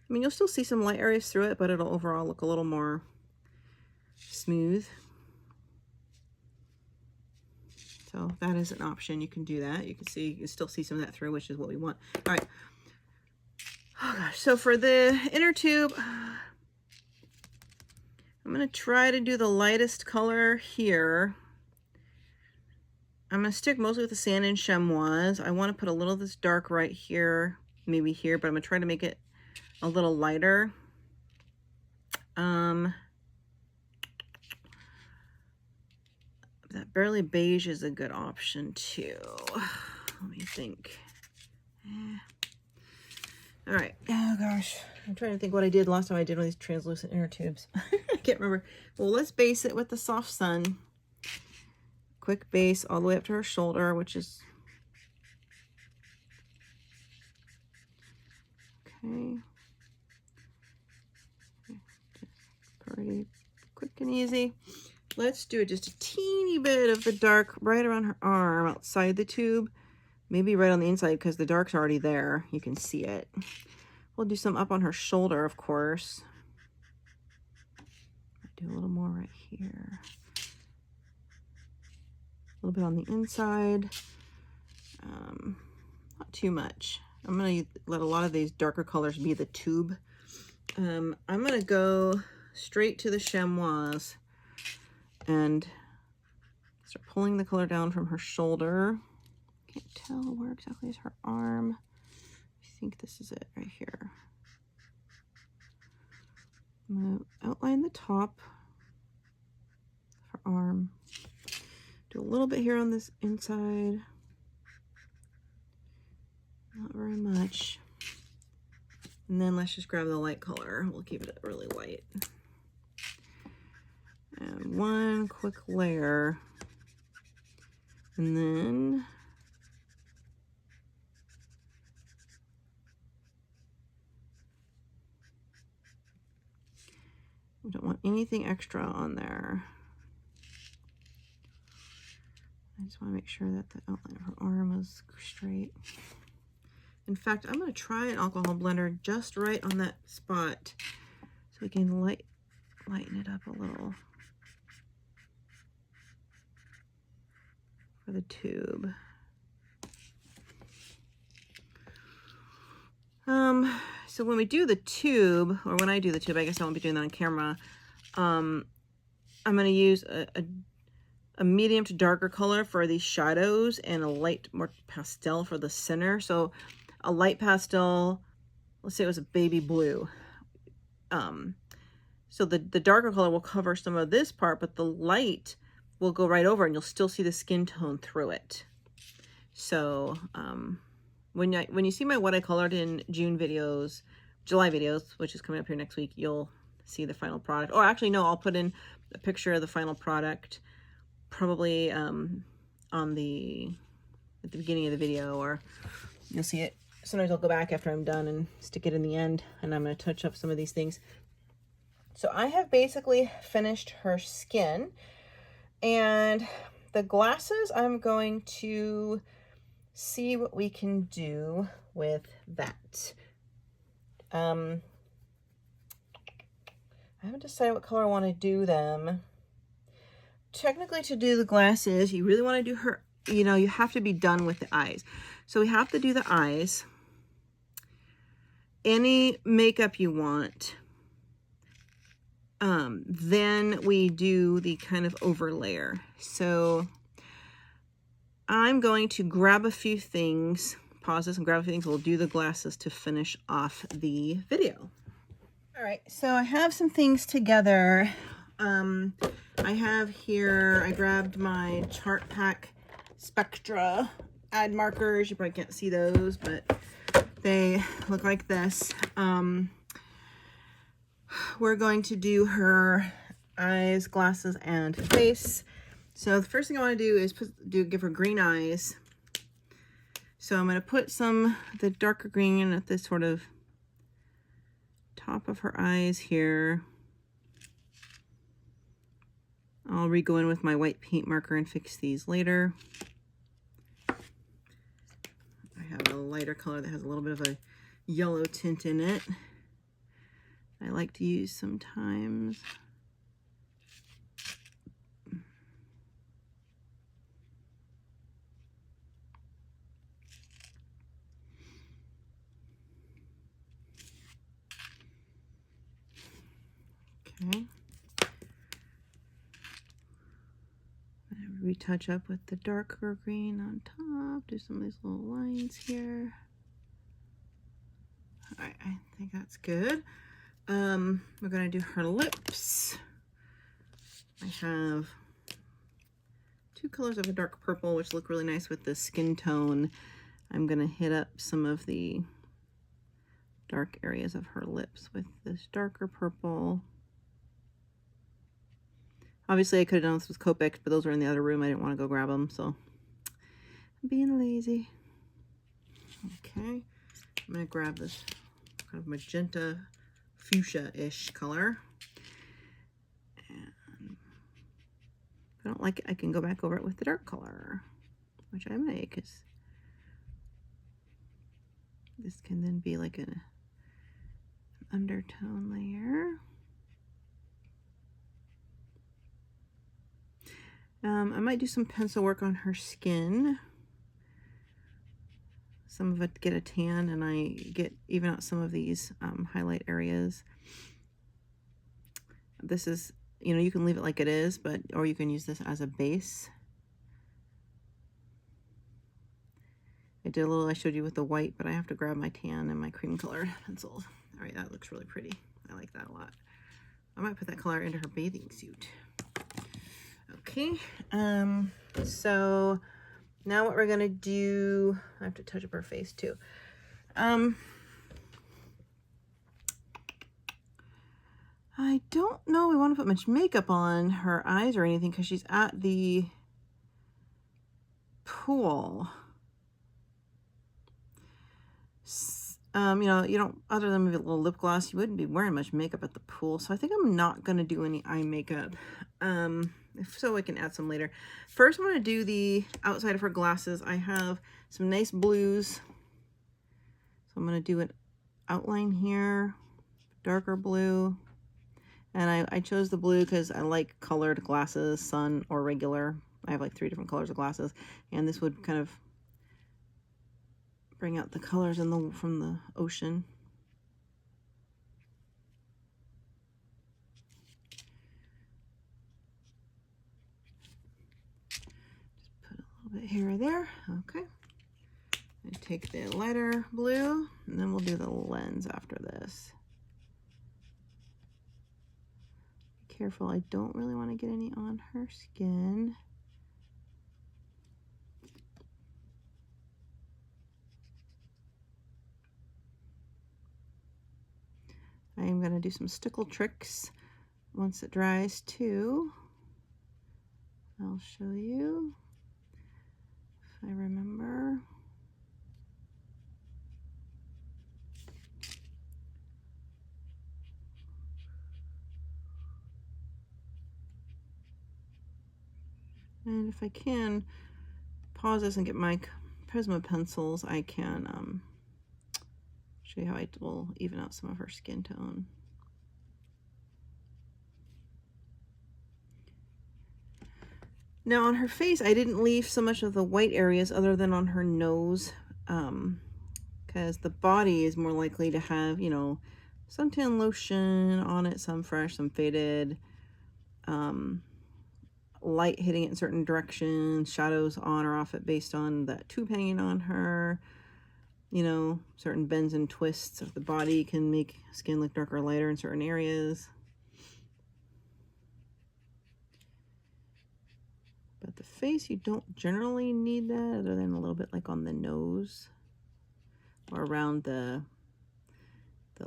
I mean, you'll still see some light areas through it, but it'll overall look a little more smooth. So that is an option. You can do that. You can see, you can still see some of that through, which is what we want. All right. Oh gosh. So for the inner tube, I'm going to try to do the lightest color here. I'm going to stick mostly with the sand and chamois. I want to put a little of this dark right here, maybe here, but I'm going to try to make it a little lighter. That Barely Beige is a good option too. Let me think. All right. Oh gosh. I'm trying to think what I did last time I did with these translucent inner tubes. I can't remember. Well, let's base it with the Soft Sun. Quick base all the way up to her shoulder, which is okay. Pretty quick and easy. Let's do just a teeny bit of the dark right around her arm outside the tube. Maybe right on the inside because the dark's already there. You can see it. We'll do some up on her shoulder, of course. Do a little more right here. A little bit on the inside. Not too much. I'm going to let a lot of these darker colors be the tube. I'm going to go straight to the chamois. and start pulling the color down from her shoulder. Can't tell where exactly is her arm. I think this is it right here. I'm going to outline the top of her arm. Do a little bit here on this inside. Not very much. And then let's just grab the light color. We'll keep it really light. And one quick layer. And then we don't want anything extra on there. I just want to make sure that the outline of her arm is straight. In fact, I'm going to try an alcohol blender just right on that spot so we can lighten it up a little for the tube. So when we do the tube, or when I do the tube, I guess I won't be doing that on camera, I'm going to use a medium to darker color for these shadows and a light, more pastel for the center. So a light pastel, let's say it was a baby blue. So the darker color will cover some of this part, but the light will go right over and you'll still see the skin tone through it. So when you see my what I colored in June videos, July videos, which is coming up here next week, you'll see the final product. Or actually, no, I'll put in a picture of the final product probably at the beginning of the video, or you'll see it. Sometimes I'll go back after I'm done and stick it in the end, and I'm going to touch up some of these things. So I have basically finished her skin, and the glasses, I'm going to see what we can do with that. I haven't decided what color I want to do them. Technically, to do the glasses, you really want to do her, you know, you have to be done with the eyes. So we have to do the eyes. Any makeup you want. Then we do the kind of overlayer. So I'm going to grab a few things, pause this and grab a few things. We'll do the glasses to finish off the video. All right, so I have some things together. I have here, I grabbed my Chart Pack Spectra ad markers. You probably can't see those, but they look like this. We're going to do her eyes, glasses, and face. So the first thing I want to do is give her green eyes. So I'm going to put the darker green at this sort of top of her eyes here. I'll go in with my white paint marker and fix these later. I have a lighter color that has a little bit of a yellow tint in it. I like to use sometimes. Okay. Retouch up with the darker green on top. Do some of these little lines here. All right, I think that's good. We're gonna do her lips. I have two colors of a dark purple, which look really nice with the skin tone. I'm gonna hit up some of the dark areas of her lips with this darker purple. Obviously, I could have done this with Copic, but those were in the other room. I didn't want to go grab them, so I'm being lazy. Okay, I'm going to grab this kind of magenta fuchsia-ish color. And if I don't like it, I can go back over it with the dark color, which I may, because this can then be like an undertone layer. I might do some pencil work on her skin. Some of it get a tan, and I get even out some of these highlight areas. This is You know, you can leave it like it is, but, or you can use this as a base. I did a little, I showed you with the white, but I have to grab my tan and my cream colored pencils. All right, that looks really pretty. I like that a lot. I might put that color into her bathing suit. Okay, so now what we're gonna do, I have to touch up her face too. I don't know we want to put much makeup on her eyes or anything because she's at the pool. You know, you don't, other than maybe a little lip gloss, you wouldn't be wearing much makeup at the pool. So I think I'm not going to do any eye makeup. If so, I can add some later. First, I'm going to do the outside of her glasses. I have some nice blues. So I'm going to do an outline here, darker blue. And I chose the blue because I like colored glasses, sun or regular. I have like 3 different colors of glasses. And this would kind of bring out the colors in the from the ocean. Just put a little bit here or there. Okay. And take the lighter blue, and then we'll do the lens after this. Be careful, I don't really want to get any on her skin. I am going to do some stickle tricks once it dries too. I'll show you if I remember. And if I can pause this and get my Prisma pencils, I can show you how I will even out some of her skin tone. Now on her face, I didn't leave so much of the white areas other than on her nose, because the body is more likely to have, you know, suntan lotion on it, some fresh, some faded, light hitting it in certain directions, shadows on or off it based on that tube hanging on her. You know, certain bends and twists of the body can make skin look darker or lighter in certain areas. But the face, you don't generally need that other than a little bit like on the nose or around the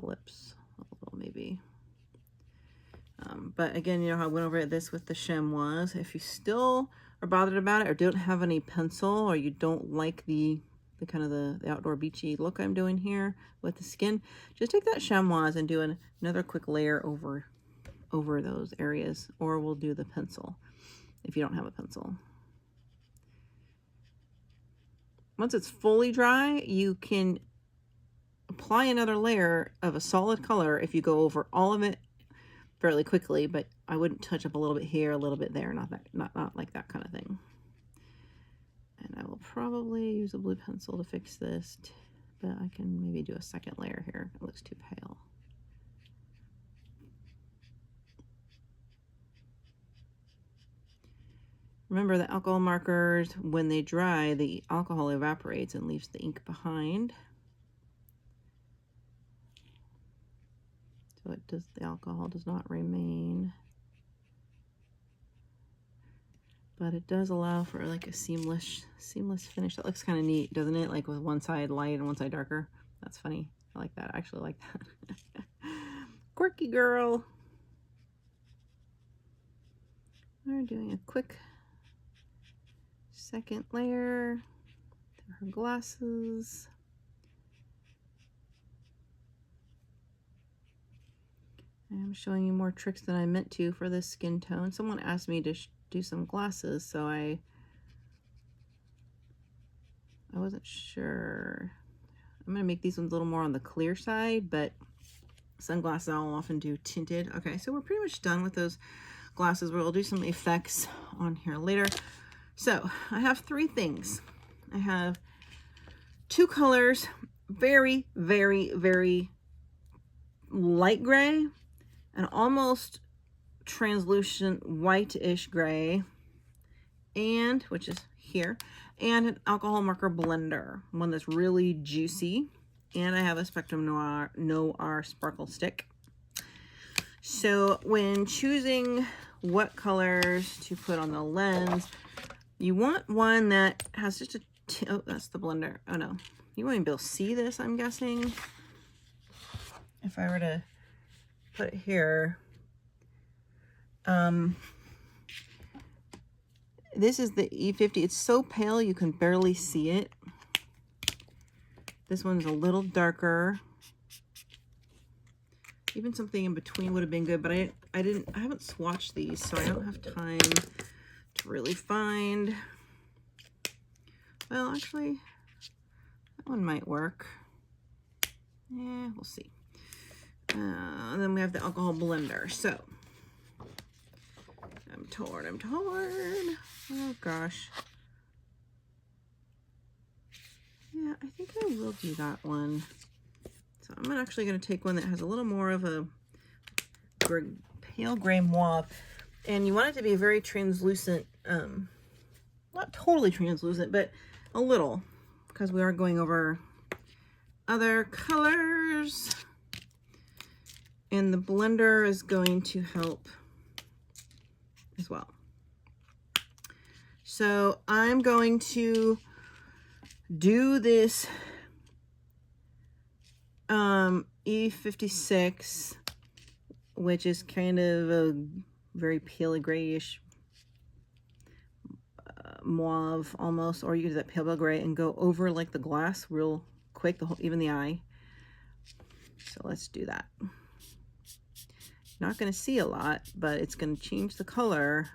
lips a little maybe. But again, you know how I went over this with the chamois. If you still are bothered about it or don't have any pencil or you don't like the kind of the outdoor beachy look I'm doing here with the skin, just take that chamois and do another quick layer over those areas, or we'll do the pencil if you don't have a pencil. Once it's fully dry, you can apply another layer of a solid color if you go over all of it fairly quickly, but I wouldn't touch up a little bit here, a little bit there, not like that kind of thing. And I will probably use a blue pencil to fix this, but I can maybe do a second layer here. It looks too pale. Remember the alcohol markers, when they dry, the alcohol evaporates and leaves the ink behind. So the alcohol does not remain. But it does allow for like a seamless finish. That looks kind of neat, doesn't it? Like with one side light and one side darker. That's funny. I like that. I actually like that. Quirky girl. We're doing a quick second layer to her glasses. I'm showing you more tricks than I meant to for this skin tone. Someone asked me to do some glasses, so I wasn't sure. I'm gonna make these ones a little more on the clear side, but sunglasses I'll often do tinted. Okay, so we're pretty much done with those glasses. We'll do some effects on here later. So I have 3 things. I have 2 colors, very, very, very light gray and almost translucent whitish gray, and which is here, and an alcohol marker blender, one that's really juicy. And I have a Spectrum Noir sparkle stick. So when choosing what colors to put on the lens, you want one that has just a, oh, that's the blender. Oh no, you won't even be able to see this, I'm guessing. If I were to put it here, this is the E50. It's so pale you can barely see it. This one's a little darker. Even something in between would have been good, but I haven't swatched these, so I don't have time to really find. Well, actually, that one might work. Yeah, we'll see. And then we have the alcohol blender. So I'm torn. Oh gosh. Yeah, I think I will do that one. So I'm actually going to take one that has a little more of a pale gray mauve. And you want it to be very translucent. Not totally translucent, but a little. Because we are going over other colors. And the blender is going to help as well. So I'm going to do this E56, which is kind of a very pale grayish mauve almost, or you use that pale gray and go over like the glass real quick, even the eye. So let's do that. Not going to see a lot, but it's going to change the color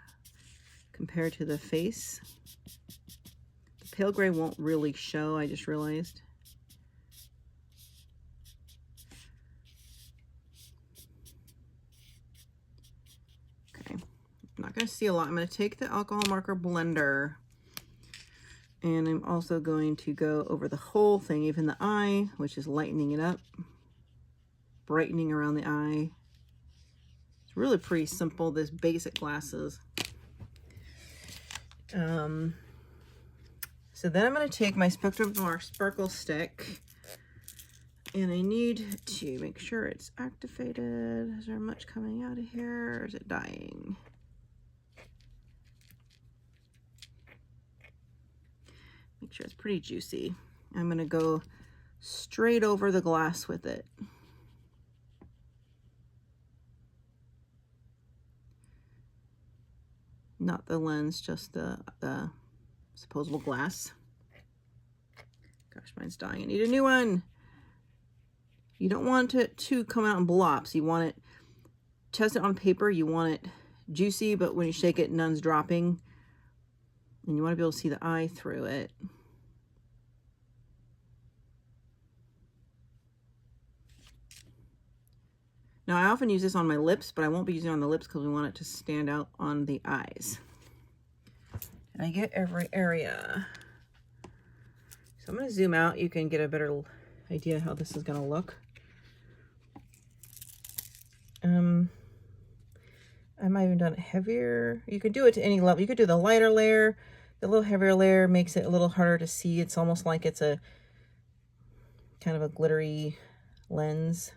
compared to the face. The pale gray won't really show, I just realized. Okay, I'm not going to see a lot. I'm going to take the alcohol marker blender, and I'm also going to go over the whole thing, even the eye, which is lightening it up, brightening around the eye. Really pretty simple, this basic glasses. So then I'm going to take my Spectrum Noir sparkle stick, and I need to make sure it's activated. Is there much coming out of here, or is it dying? Make sure it's pretty juicy. I'm going to go straight over the glass with it. Not the lens, just the supposable glass. Gosh, mine's dying. I need a new one. You don't want it to come out in blobs. You want it, test it on paper. You want it juicy, but when you shake it, none's dropping. And you want to be able to see the eye through it. Now, I often use this on my lips, but I won't be using it on the lips because we want it to stand out on the eyes. And I get every area. So I'm going to zoom out. You can get a better idea how this is going to look. I might have even done it heavier. You could do it to any level. You could do the lighter layer. The little heavier layer makes it a little harder to see. It's almost like it's a kind of a glittery lens,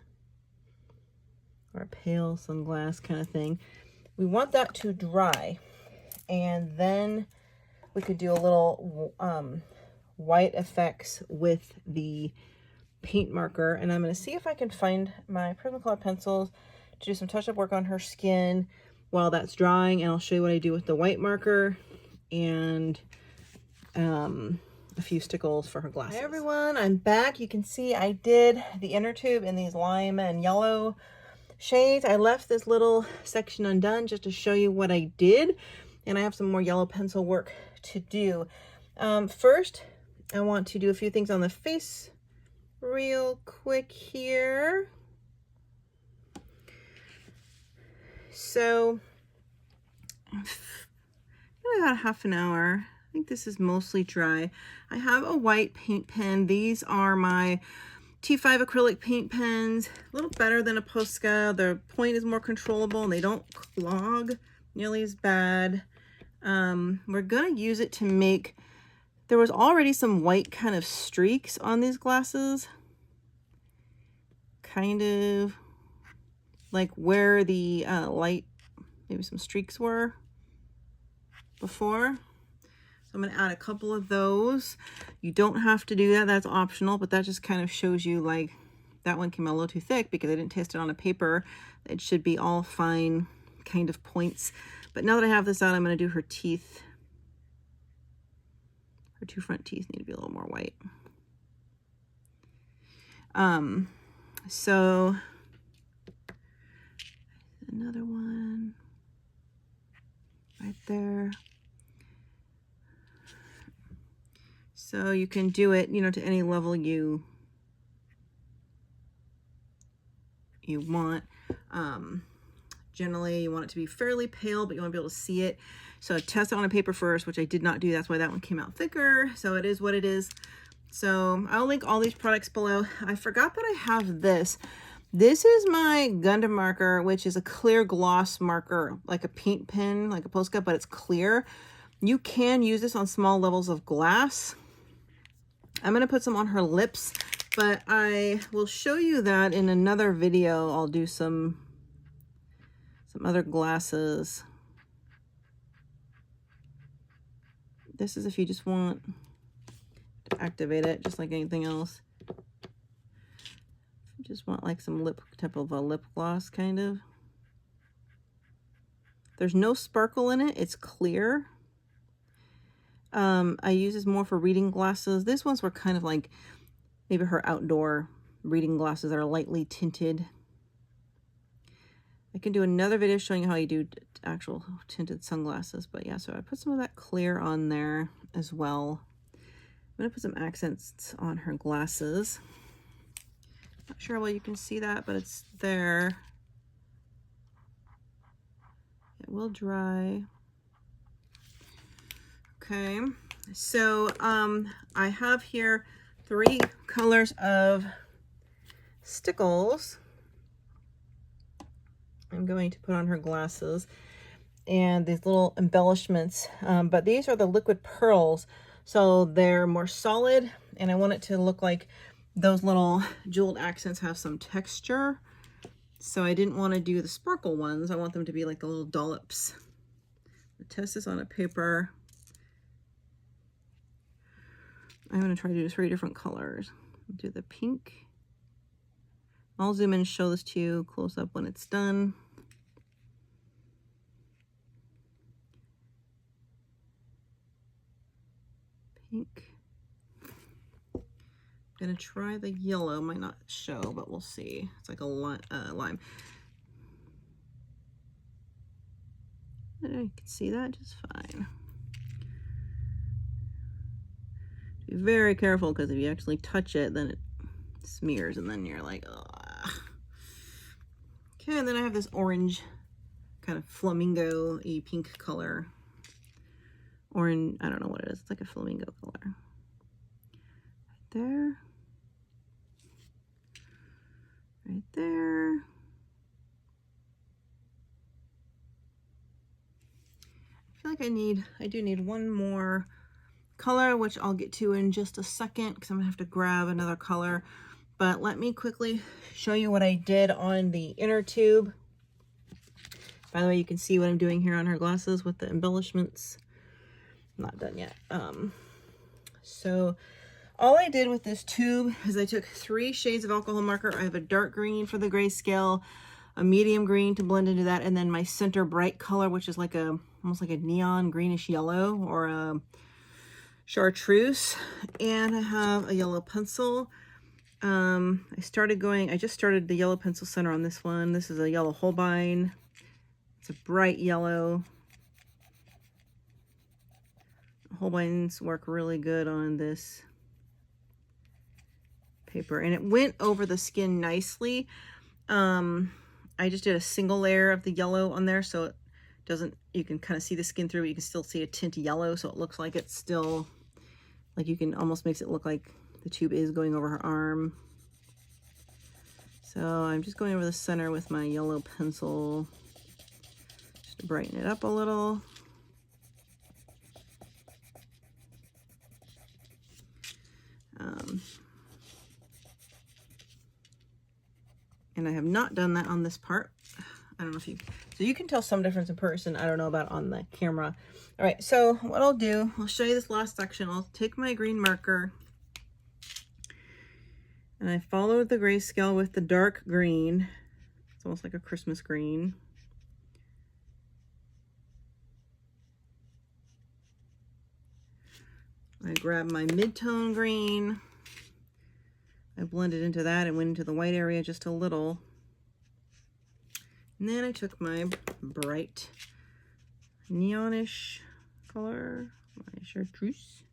or a pale sunglass kind of thing. We want that to dry, and then we could do a little white effects with the paint marker. And I'm going to see if I can find my Prismacolor pencils to do some touch-up work on her skin while that's drying, and I'll show you what I do with the white marker and a few stickles for her glasses. Hi everyone, I'm back. You can see I did the inner tube in these lime and yellow shades. I left this little section undone just to show you what I did, and I have some more yellow pencil work to do. First, I want to do a few things on the face real quick here. So, about half an hour. I think this is mostly dry. I have a white paint pen. These are my T5 acrylic paint pens, a little better than a Posca. The point is more controllable and they don't clog nearly as bad. We're gonna use it to make, there was already some white kind of streaks on these glasses. Kind of like where the light, maybe some streaks were before. So I'm going to add a couple of those. You don't have to do that. That's optional, but that just kind of shows you, like, that one came out a little too thick because I didn't test it on a paper. It should be all fine kind of points. But now that I have this out, I'm going to do her teeth. Her two front teeth need to be a little more white. So another one right there. So you can do it, you know, to any level you want. Generally, you want it to be fairly pale, but you want to be able to see it. So test it on a paper first, which I did not do. That's why that one came out thicker. So it is what it is. So I'll link all these products below. I forgot that I have this. This is my Gundam marker, which is a clear gloss marker, like a paint pen, like a Posca, but it's clear. You can use this on small levels of glass. I'm going to put some on her lips, but I will show you that in another video. I'll do some other glasses. This is if you just want to activate it, just like anything else. You just want like some lip type of a lip gloss kind of. There's no sparkle in it. It's clear. I use this more for reading glasses. These ones were kind of like maybe her outdoor reading glasses that are lightly tinted. I can do another video showing you how you do actual tinted sunglasses, but yeah, so I put some of that clear on there as well. I'm gonna put some accents on her glasses. Not sure how well you can see that, but it's there. It will dry. Okay, so I have here 3 colors of stickles I'm going to put on her glasses, and these little embellishments, but these are the liquid pearls, so they're more solid, and I want it to look like those little jeweled accents have some texture. So I didn't want to do the sparkle ones. I want them to be like the little dollops. I'll test this on a paper. I'm going to try to do 3 different colors. Do the pink. I'll zoom in and show this to you close up when it's done. Pink. I'm going to try the yellow. Might not show, but we'll see. It's like a lime. You can see that just fine. Be very careful, because if you actually touch it, then it smears, and then you're like, ugh. Okay, and then I have this orange kind of flamingo-y pink color. Orange, I don't know what it is. It's like a flamingo color. Right there. Right there. I feel like I do need one more color, which I'll get to in just a second, because I'm gonna have to grab another color. But let me quickly show you what I did on the inner tube. By the way, you can see what I'm doing here on her glasses with the embellishments. I'm not done yet. So all I did with this tube is I took 3 shades of alcohol marker. I have a dark green for the grayscale, a medium green to blend into that, and then my center bright color, which is like almost like a neon greenish yellow, or a chartreuse. And I have a yellow pencil. I just started the yellow pencil center on this one. This is a yellow Holbein. It's a bright yellow. Holbeins work really good on this paper, and it went over the skin nicely. I just did a single layer of the yellow on there, so it doesn't, you can kind of see the skin through, but you can still see a tint yellow, so it looks like it's still, like you can almost makes it look like the tube is going over her arm. So I'm just going over the center with my yellow pencil just to brighten it up a little. And I have not done that on this part. I don't know if you, so you can tell some difference in person. I don't know about on the camera. All right, so what I'll do, I'll show you this last section. I'll take my green marker and I followed the grayscale with the dark green. It's almost like a Christmas green. I grabbed my mid-tone green. I blended into that and went into the white area just a little. And then I took my bright neonish color, my chartreuse.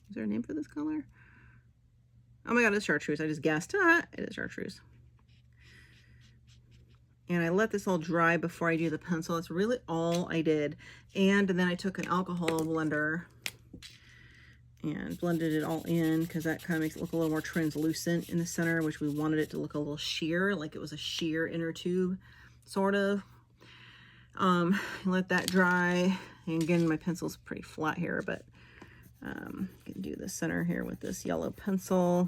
Is there a name for this color? Oh my god, it's chartreuse. I just guessed. Ah, it is chartreuse. And I let this all dry before I do the pencil. That's really all I did. And then I took an alcohol blender and blended it all in because that kind of makes it look a little more translucent in the center, which we wanted it to look a little sheer, like it was a sheer inner tube, sort of. Let that dry. And again, my pencil's pretty flat here, but you can do the center here with this yellow pencil.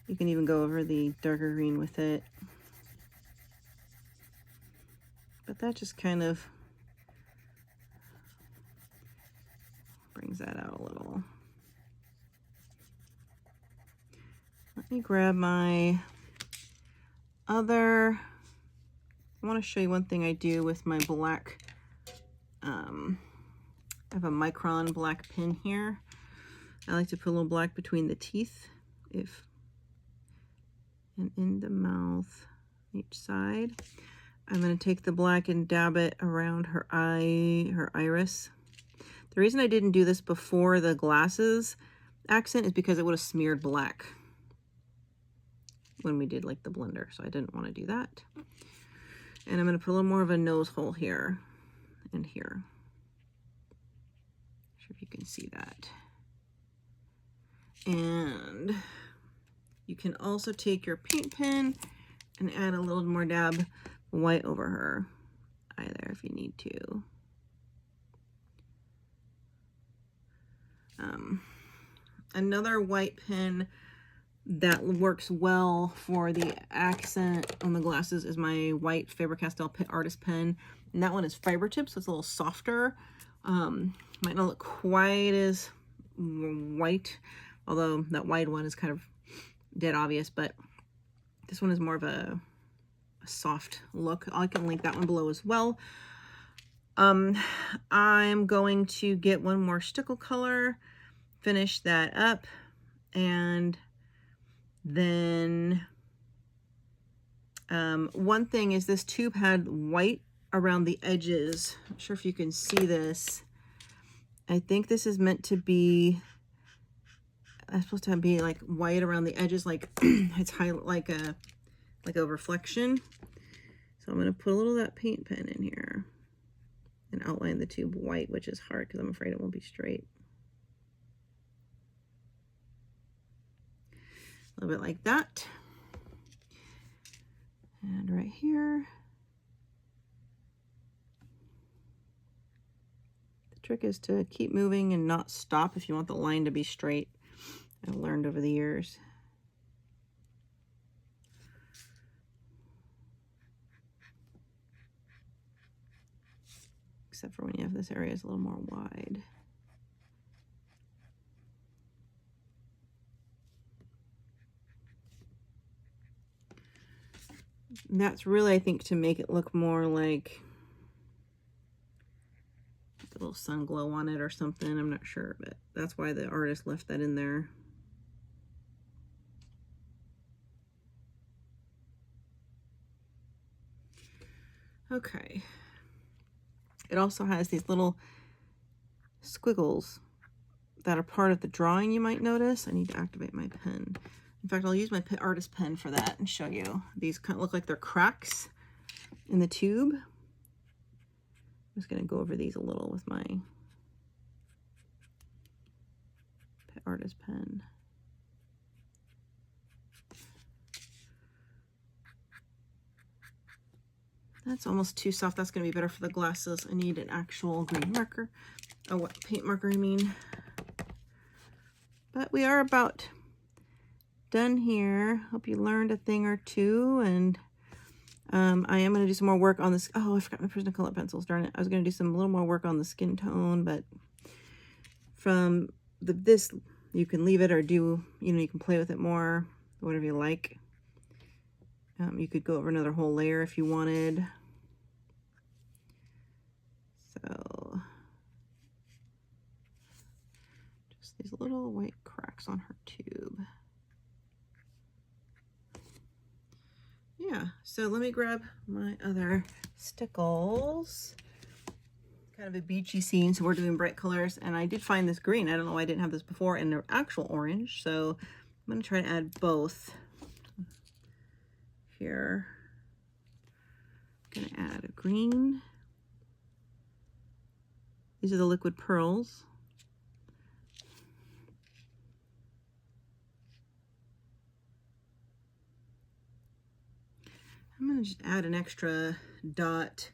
You can even go over the darker green with it. But that just kind of brings that out a little. Let me grab my other, I want to show you one thing I do with my black, I have a micron black pen here. I like to put a little black between the teeth, and in the mouth, each side. I'm going to take the black and dab it around her eye, her iris. The reason I didn't do this before the glasses accent is because it would have smeared black when we did like the blender, so I didn't want to do that. And I'm going to put a little more of a nose hole here and here. Not sure if you can see that. And you can also take your paint pen and add a little more dab white over her eye there if you need to. Another white pen that works well for the accent on the glasses is my white Faber-Castell Artist pen. And that one is fiber tip, so it's a little softer. Might not look quite as white, although that wide one is kind of dead obvious, but this one is more of a soft look. I can link that one below as well. I'm going to get one more stickle color, finish that up, and then one thing is this tube had white around the edges. I'm not sure if you can see this. I think this is meant to be, it's supposed to be like white around the edges, like it's like a reflection. So I'm going to put a little of that paint pen in here and outline the tube white, which is hard because I'm afraid it won't be straight. A little bit like that. And right here. The trick is to keep moving and not stop if you want the line to be straight. I've learned over the years. Except for when you have this area is a little more wide. And that's really, I think, to make it look more like a little sun glow on it or something. I'm not sure, but that's why the artist left that in there. Okay. It also has these little squiggles that are part of the drawing, you might notice. I need to activate my pen. In fact, I'll use my artist pen for that and show you. These kind of look like they're cracks in the tube. I'm just going to go over these a little with my artist pen. That's almost too soft. That's going to be better for the glasses. I need an actual green marker. Oh, what paint marker I mean. But we are about done here. Hope you learned a thing or two. And I am going to do some more work on this. Oh, I forgot my Prismacolor pencils. Darn it. I was going to do a little more work on the skin tone, but from this, you can leave it or do, you can play with it more, whatever you like. You could go over another whole layer if you wanted. So, just these little white cracks on her tube. Yeah, so let me grab my other stickles. Kind of a beachy scene, so we're doing bright colors. And I did find this green. I don't know why I didn't have this before, and the actual orange. So I'm going to try to add both. Here, I'm going to add a green. These are the liquid pearls. I'm going to just add an extra dot.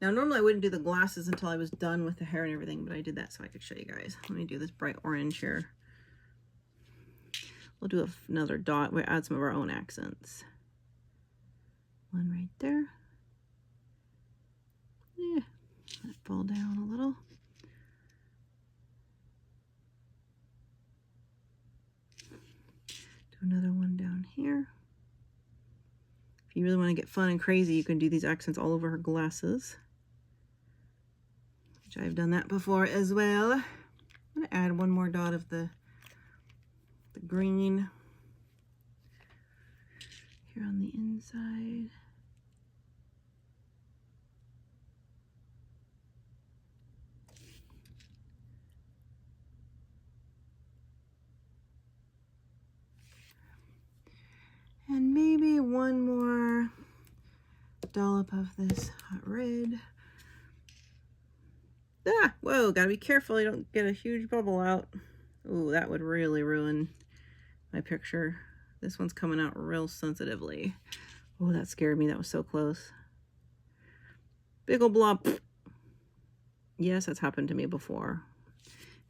Now, normally I wouldn't do the glasses until I was done with the hair and everything, but I did that so I could show you guys. Let me do this bright orange here. We'll do another dot. We'll add some of our own accents. One right there. Yeah, let it fall down a little. Do another one down here. If you really want to get fun and crazy, you can do these accents all over her glasses, which I've done that before as well. I'm going to add one more dot of the green here on the inside. And maybe one more dollop of this hot red. Ah, whoa, gotta be careful you don't get a huge bubble out. Ooh, that would really ruin my picture. This one's coming out real sensitively. Oh, that scared me. That was so close. Big ol' blob. Yes, that's happened to me before.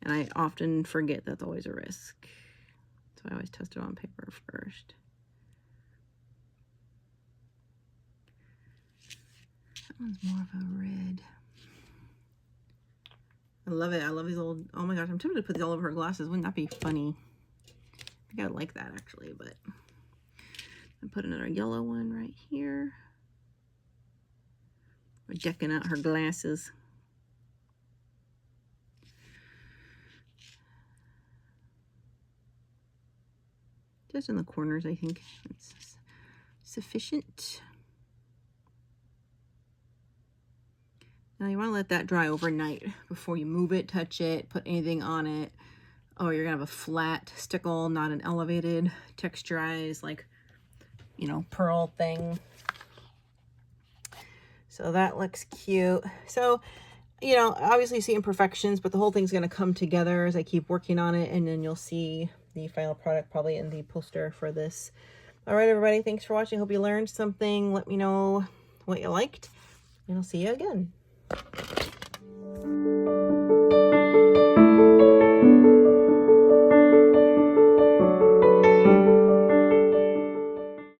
And I often forget that's always a risk. So I always test it on paper first. That one's more of a red. I love it. I love these old, oh my gosh, I'm tempted to put these all over her glasses. Wouldn't that be funny? I think I would like that actually, but I put another yellow one right here. We're decking out her glasses. Just in the corners, I think it's sufficient. Now you want to let that dry overnight before you move it, touch it, put anything on it. Oh, you're gonna have a flat stickle, not an elevated, texturized, like, pearl thing. So that looks cute. So, obviously you see imperfections, but the whole thing's gonna come together as I keep working on it, and then you'll see the final product probably in the poster for this. All right, everybody, thanks for watching. Hope you learned something. Let me know what you liked, and I'll see you again.